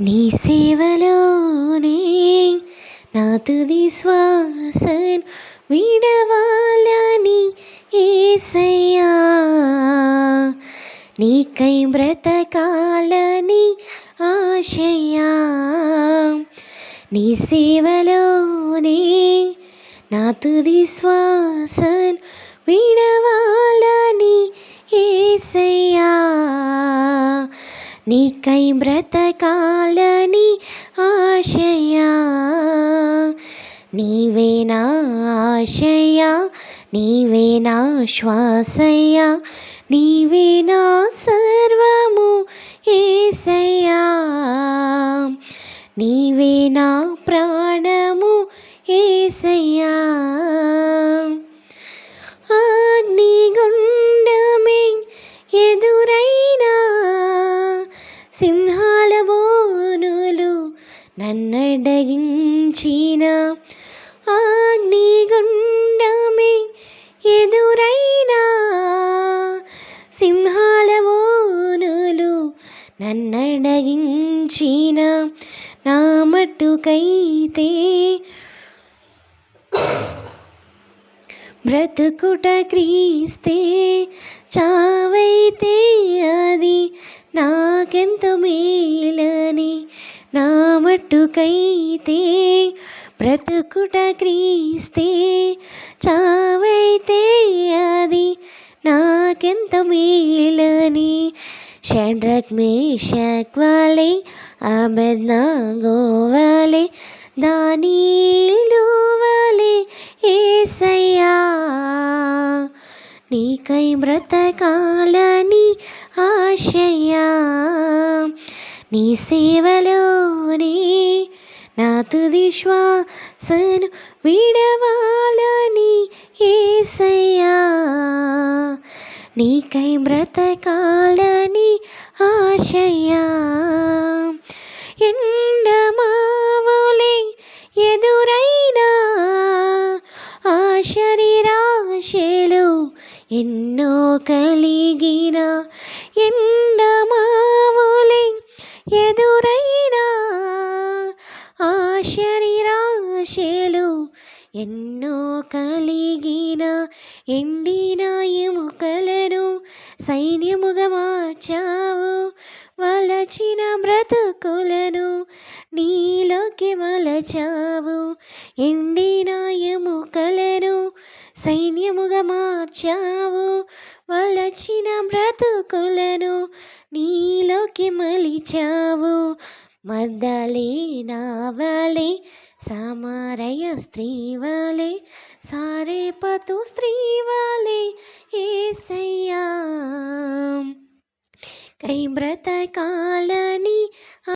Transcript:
నీ సేవలోనే నా తుది శ్వాసను విడవాలని యేసయ్యా, నీకై బ్రతకాలని ఆశయ్యా. నీ సేవలోనే నా తుది శ్వాసను విడవాలని యేసయ్యా, నీకై బ్రతకాలని ఆశయ్యా. నీవే నా ఆశయ్యా, నీవే నా శ్వాసయ్యా, నీవే నా సర్వము యేసయ్యా, నీవే నా ప్రాణము యేసయ్యా. అగ్నిగుండమే ఎదురైనా, సింహాల బోనులు నన్నడగించిన, అగ్నిగుండమే ఎదురైనా, సింహాల బోనులు నన్నడగించిన, నా మట్టుకైతే బ్రతుకుట క్రీస్తే, చావైతే అది నాకెంత మేలని. నా మట్టుకైతే బ్రతుకుట క్రీస్తే, చావైతే అది నాకెంత మేలని. షడ్రక్ మేషక్ వలె అబేద్నెగో వలె దానియేలు వలె యేసయ్యా, నీకై బ్రతకాలని ఆశయ్యా. నీ సేవలోనే నా తుది శ్వాసను విడవాలని యేసయ్యా, నీకై బ్రతకాలని ఆశయ్యా. ఎండమావులే ఎదురైనా, ఆ శరీరాశలు ఎన్నో కలిగిన, ఎండమావులే ఎదురైనా, ఆ శరీరాశలు ఎన్నో కలిగిన, ఎండిన ఎముకలను సైన్యముగా మార్చావు, వలచిన బ్రతుకులను నీలోకి మలచావు. ఎండిన ఎముకలను సైన్యముగా మార్చావు, వలచిన బ్రతుకులను నీలోకి మలిచావు. మగ్దలేనా వలె, సమరయ స్త్రీ వలె, సారెపతు స్త్రీ వలె యేసయ్యా, కై బ్రతకాలని